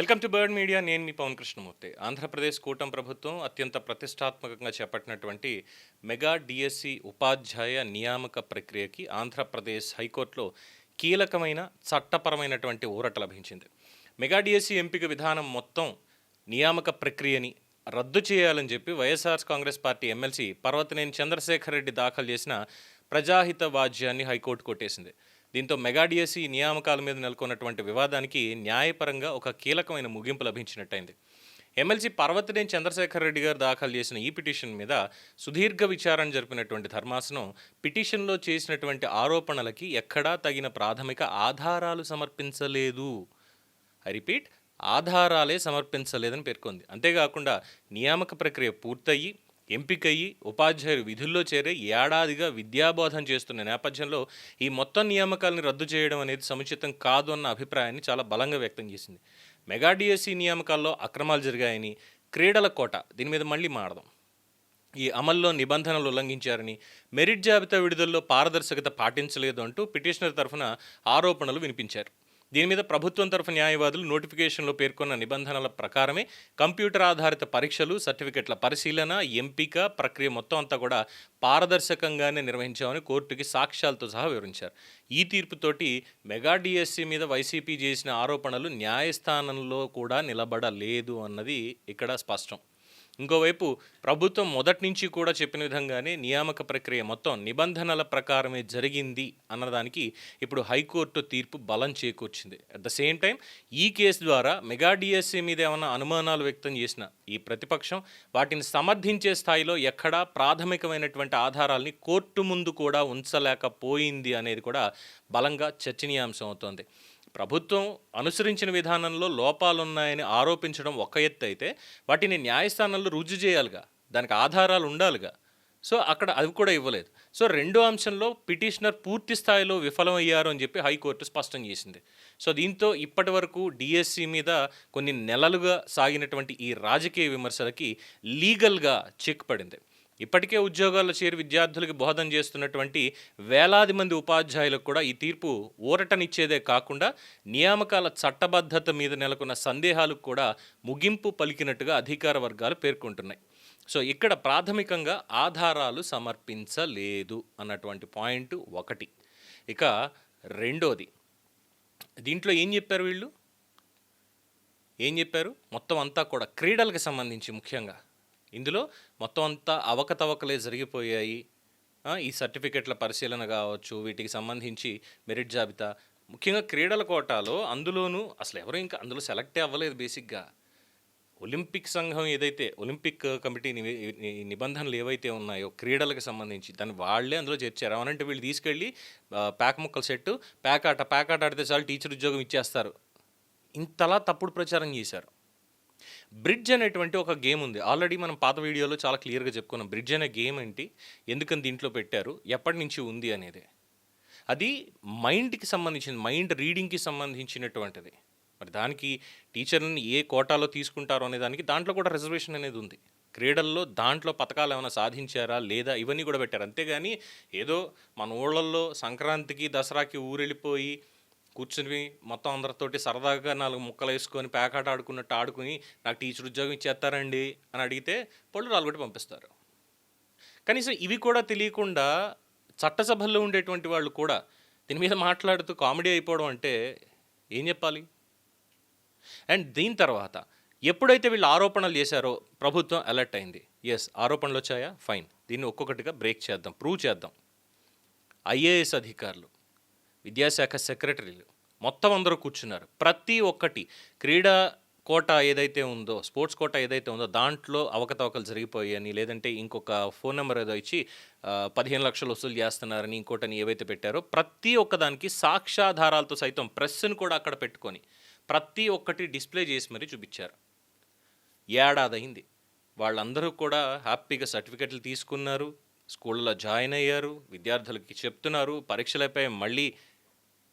Welcome to bird media. నేను మీ పవన్ కృష్ణమూర్తి. ఆంధ్రప్రదేశ్ కూటమి ప్రభుత్వం అత్యంత ప్రతిష్టాత్మకంగా చేపట్టినటువంటి మెగా డిఎస్సి ఉపాధ్యాయ నియామక ప్రక్రియకి ఆంధ్రప్రదేశ్ హైకోర్టులో కీలకమైన చట్టపరమైనటువంటి ఊరట లభించింది. మెగా డిఎస్సి ఎంపిక విధానం మొత్తం నియామక ప్రక్రియని రద్దు చేయాలని చెప్పి వైఎస్ఆర్ కాంగ్రెస్ పార్టీ ఎమ్మెల్సీ పర్వతనేని చంద్రశేఖర్ రెడ్డి దాఖలు చేసిన ప్రజాహిత వాజ్యాన్ని హైకోర్టు కొట్టేసింది. దీంతో మెగా డిఎస్సి నియామకాల మీద నెలకొన్నటువంటి వివాదానికి న్యాయపరంగా ఒక కీలకమైన ముగింపు లభించినట్టయింది. ఎమ్మెల్సీ పర్వతనేని చంద్రశేఖర్ రెడ్డి గారు దాఖలు చేసిన ఈ పిటిషన్ మీద సుదీర్ఘ విచారణ జరిపినటువంటి ధర్మాసనం పిటిషన్లో చేసినటువంటి ఆరోపణలకి ఎక్కడా తగిన ప్రాథమిక ఆధారాలు సమర్పించలేదు. ఐ రిపీట్, ఆధారాలే సమర్పించలేదని పేర్కొంది. అంతేకాకుండా నియామక ప్రక్రియ పూర్తయి ఎంపికయ్యి ఉపాధ్యాయులు విధుల్లో చేరే ఏడాదిగా విద్యాబోధన చేస్తున్న నేపథ్యంలో ఈ మొత్తం నియామకాలను రద్దు చేయడం అనేది సముచితం కాదు అన్న అభిప్రాయాన్ని చాలా బలంగా వ్యక్తం చేసింది. మెగా డిఎస్సి నియామకాల్లో అక్రమాలు జరిగాయని, క్రీడల కోట దీని మీద మళ్ళీ మాడదాం, ఈ అమల్లో నిబంధనలు ఉల్లంఘించారని, మెరిట్ జాబితా విడుదలలో పారదర్శకత పాటించలేదు అంటూ పిటిషనర్ తరఫున ఆరోపణలు వినిపించారు. దీని మీద ప్రభుత్వం తరఫు న్యాయవాదులు నోటిఫికేషన్లో పేర్కొన్న నిబంధనల ప్రకారమే కంప్యూటర్ ఆధారిత పరీక్షలు, సర్టిఫికెట్ల పరిశీలన, ఎంపిక ప్రక్రియ మొత్తం అంతా కూడా పారదర్శకంగానే నిర్వహించామని కోర్టుకి సాక్ష్యాలతో సహా వివరించారు. ఈ తీర్పుతోటి మెగా డిఎస్సి మీద వైసీపీ చేసిన ఆరోపణలు న్యాయస్థానంలో కూడా నిలబడలేదు అన్నది ఇక్కడ స్పష్టం. ఇంకోవైపు ప్రభుత్వం మొదటి నుంచి కూడా చెప్పిన విధంగానే నియామక ప్రక్రియ మొత్తం నిబంధనల ప్రకారమే జరిగింది అన్నదానికి ఇప్పుడు హైకోర్టు తీర్పు బలం చేకూర్చింది. అట్ ద సేమ్ టైం ఈ కేసు ద్వారా మెగా డిఎస్సి మీద ఏమైనా అనుమానాలు వ్యక్తం చేసిన ఈ ప్రతిపక్షం వాటిని సమర్థించే స్థాయిలో ఎక్కడా ప్రాథమికమైనటువంటి ఆధారాల్ని కోర్టు ముందు కూడా ఉంచలేకపోయింది అనేది కూడా బలంగా చర్చనీయాంశం అవుతోంది. ప్రభుత్వం అనుసరించిన విధానంలో లోపాలున్నాయని ఆరోపించడం ఒక ఎత్తు అయితే, వాటిని న్యాయస్థానంలో రుజువు చేయాలిగా, దానికి ఆధారాలు ఉండాలిగా. సో అక్కడ అవి కూడా ఇవ్వలేదు. సో రెండో అంశంలో పిటిషనర్ పూర్తి స్థాయిలో విఫలమయ్యారు అని చెప్పి హైకోర్టు స్పష్టం చేసింది. సో దీంతో ఇప్పటి వరకు డిఎస్సి మీద కొన్ని నెలలుగా సాగినటువంటి ఈ రాజకీయ విమర్శలకి లీగల్గా చెక్ పడింది. ఇప్పటికే ఉద్యోగాల్లో చేరి విద్యార్థులకు బోధన చేస్తున్నటువంటి వేలాది మంది ఉపాధ్యాయులకు కూడా ఈ తీర్పు ఊరటనిచ్చేదే కాకుండా నియామకాల చట్టబద్ధత మీద నెలకొన్న సందేహాలకు కూడా ముగింపు పలికినట్టుగా అధికార వర్గాలు పేర్కొంటున్నాయి. సో ఇక్కడ ప్రాథమికంగా ఆధారాలు సమర్పించలేదు అన్నటువంటి పాయింట్ ఒకటి. ఇక రెండోది, దీంట్లో ఏం చెప్పారు వీళ్ళు, మొత్తం అంతా కూడా క్రీడలకు సంబంధించి ముఖ్యంగా ఇందులో మొత్తం అంతా అవకతవకలే జరిగిపోయాయి. ఈ సర్టిఫికెట్ల పరిశీలన కావచ్చు, వీటికి సంబంధించి మెరిట్ జాబితా, ముఖ్యంగా క్రీడల కోటాలో అందులోనూ అసలు ఎవరు ఇంకా అందులో సెలెక్టే అవ్వలేదు. బేసిక్గా ఒలింపిక్ సంఘం ఏదైతే ఒలింపిక్ కమిటీ నిబంధనలు ఏవైతే ఉన్నాయో క్రీడలకు సంబంధించి దాన్ని వాళ్ళే అందులో చేర్చారు. అవనంటే వీళ్ళు తీసుకెళ్ళి ప్యాక్ ముక్కల సెట్టు ప్యాక్ ఆట ఆడితే చాలు టీచర్ ఉద్యోగం ఇచ్చేస్తారు. ఇంతలా తప్పుడు ప్రచారం చేశారు. బ్రిడ్జ్ అనేటువంటి ఒక గేమ్ ఉంది. ఆల్రెడీ మనం పాత వీడియోలో చాలా క్లియర్గా చెప్పుకున్నాం. బ్రిడ్జ్ అనే గేమ్ ఏంటి, ఎందుకని దీంట్లో పెట్టారు, ఎప్పటి నుంచి ఉంది అనేది. అది మైండ్కి సంబంధించింది, మైండ్ రీడింగ్కి సంబంధించినటువంటిది. మరి దానికి టీచర్ని ఏ కోటాలో తీసుకుంటారో అనే దానికి దాంట్లో కూడా రిజర్వేషన్ అనేది ఉంది. క్రీడల్లో దాంట్లో పథకాలు ఏమైనా సాధించారా లేదా ఇవన్నీ కూడా పెట్టారు. అంతేగాని ఏదో మన ఊళ్ళల్లో సంక్రాంతికి దసరాకి ఊరెళ్ళిపోయి కూర్చుని మొత్తం అందరితోటి సరదాగా 4 ముక్కలు వేసుకొని పేకాట ఆడుకున్నట్టు ఆడుకుని నాకు టీచర్ ఉద్యోగం ఇచ్చేస్తారండి అని అడిగితే పళ్ళు రాలగొట్టి పంపిస్తారు. కనీసం ఇవి కూడా తెలియకుండా చట్టసభల్లో ఉండేటువంటి వాళ్ళు కూడా దీని మీద మాట్లాడుతూ కామెడీ అయిపోవడం అంటే ఏం చెప్పాలి. అండ్ దీని తర్వాత ఎప్పుడైతే వీళ్ళు ఆరోపణలు చేశారో ప్రభుత్వం అలర్ట్ అయింది. ఎస్, ఆరోపణలు వచ్చాయా, ఫైన్, దీన్ని ఒక్కొక్కటిగా బ్రేక్ చేద్దాం, ప్రూవ్ చేద్దాం. ఐఏఎస్ అధికారులు, విద్యాశాఖ సెక్రటరీలు మొత్తం అందరూ కూర్చున్నారు. ప్రతి ఒక్కటి క్రీడా కోట ఏదైతే ఉందో, స్పోర్ట్స్ కోట ఏదైతే ఉందో దాంట్లో అవకతవకలు జరిగిపోయాయని, లేదంటే ఇంకొక ఫోన్ నెంబర్ ఏదో ఇచ్చి 15 లక్షలు వసూలు చేస్తున్నారని, ఇంకోటని ఏవైతే పెట్టారో ప్రతి ఒక్కదానికి సాక్ష్యాధారాలతో సైతం ప్రెస్ను కూడా అక్కడ పెట్టుకొని ప్రతి ఒక్కటి డిస్ప్లే చేసి మరీ చూపించారు. ఏడాది అయింది. వాళ్ళందరూ కూడా హ్యాపీగా సర్టిఫికెట్లు తీసుకున్నారు, స్కూళ్ళలో జాయిన్ అయ్యారు, విద్యార్థులకి చెప్తున్నారు, పరీక్షలపై మళ్ళీ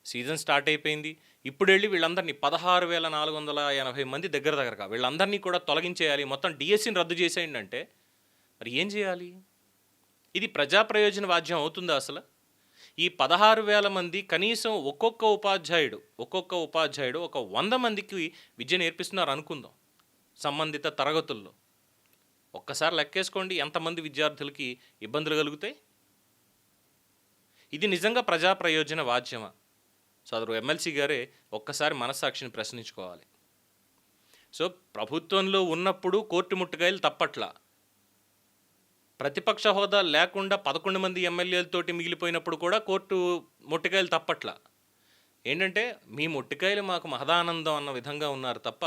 సీజన్ స్టార్ట్ అయిపోయింది. ఇప్పుడు వెళ్ళి వీళ్ళందరినీ 16,480 మంది దగ్గరగా వీళ్ళందరినీ కూడా తొలగించేయాలి, మొత్తం డిఎస్సిని రద్దు చేసేయండి అంటే మరి ఏం చేయాలి? ఇది ప్రజా ప్రయోజన వాద్యం అవుతుందా అసలు? ఈ 16,000 మంది కనీసం ఒక్కొక్క ఉపాధ్యాయుడు ఒక 100 మందికి విద్య నేర్పిస్తున్నారు అనుకుందాం సంబంధిత తరగతుల్లో. ఒక్కసారి లెక్కేసుకోండి ఎంతమంది విద్యార్థులకి ఇబ్బందులు కలుగుతాయి. ఇది నిజంగా ప్రజా ప్రయోజన వాద్యమా? సదరు ఎమ్మెల్సీ గారే ఒక్కసారి మనస్సాక్షిని ప్రశ్నించుకోవాలి. సో ప్రభుత్వంలో ఉన్నప్పుడు కోర్టు ముట్టుకాయలు తప్పట్లా, ప్రతిపక్ష హోదా లేకుండా 11 మంది ఎమ్మెల్యేలతోటి మిగిలిపోయినప్పుడు కూడా కోర్టు ముట్టుకాయలు తప్పట్లా. ఏంటంటే మీ ముట్టుకాయలు మాకు మహదానందం అన్న విధంగా ఉన్నారు తప్ప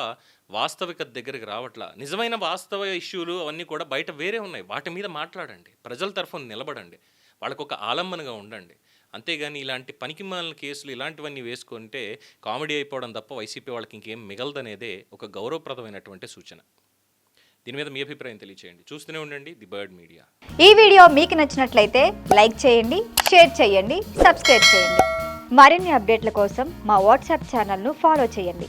వాస్తవికత దగ్గరికి రావట్లా. నిజమైన వాస్తవ ఇష్యూలు అవన్నీ కూడా బయట వేరే ఉన్నాయి. వాటి మీద మాట్లాడండి, ప్రజల తరఫున నిలబడండి, వాళ్ళకు ఒక ఆలంబనగా ఉండండి. అంతేగాని ఇలాంటి పనికిమాలిన కేసులు ఇలాంటివన్నీ వేసుకుంటే కామెడీ అయిపోవడం తప్ప వైసీపీ వాళ్ళకి ఇంకేం మిగలదనేదే ఒక గౌరవప్రదమైనటువంటి సూచన. దీని మీద మీ అభిప్రాయం తెలియచేయండి. చూస్తూనే ఉండండి ది బర్డ్ మీడియా. ఈ వీడియో మీకు నచ్చినట్లయితే లైక్ చేయండి, షేర్ చేయండి, సబ్స్క్రైబ్ చేయండి. మరిన్ని అప్డేట్ల కోసం మా వాట్సాప్ ఛానల్ను ఫాలో చేయండి.